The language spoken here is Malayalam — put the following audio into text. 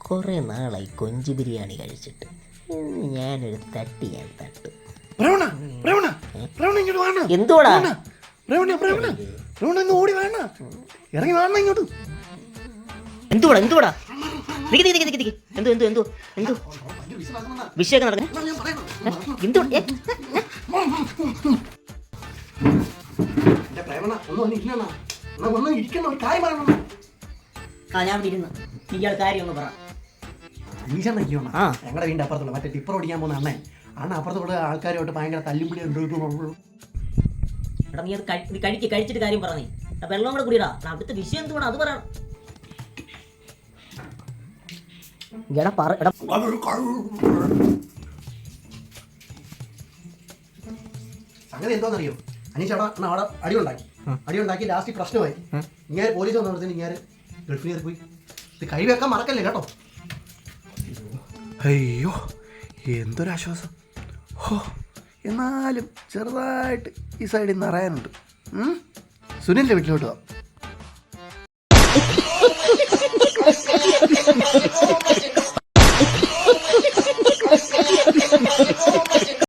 കുറേ നാളായി കൊഞ്ച് ബിരിയാണി കഴിച്ചിട്ട് ഞാനൊരു തട്ടി ഞാൻ തട്ടും. എന്തോടാ ഇറങ്ങി വേണം ഇങ്ങോട്ട്. എന്തോടാ എന്തോടാ എന്തോ വിഷയൊക്കെ നടക്കണേ എന്തോ ഞാൻ ഇരുന്ന് ഇയാൾ കാര്യം ഒന്ന് പറ. ഞങ്ങളുടെ വീടിന്റെ അപ്പുറത്തുള്ള മറ്റേ ടിപ്പർ ഓടിക്കാൻ പോകുന്ന അണ്ണൻ അപ്പുറത്തോട് ആൾക്കാരുമായിട്ട് ഭയങ്കര തല്ലുപിടി ഉണ്ട്. എടാ നീ അത് കഴിച്ചിട്ട് കാര്യം പറ. നീ വെള്ളം കൂടെ കുടിയടാ. അവിടുത്തെ വിഷയം എന്തുവാണ് അത് പറയണം. സംഗതി എന്തോന്നറിയോ? അനീഷ് അവിടെ അടിയുണ്ടാക്കി ലാസ്റ്റ് പ്രശ്നമായി. ഇങ്ങനെ പോലീസ് വന്നപ്പോഴത്തേന് ഇങ്ങനെ ഗൾഫിൽ പോയി. ഇത് കൈവെക്കാൻ മറക്കല്ലേ കേട്ടോ. അയ്യോ എന്തൊരാശ്വാസം. ഹോ എന്നാലും ചെറുതായിട്ട് ഈ സൈഡിൽ നിന്ന് അറിയാനുണ്ട്. സുനിലിൻ്റെ വീട്ടിലോട്ട് പോവാം.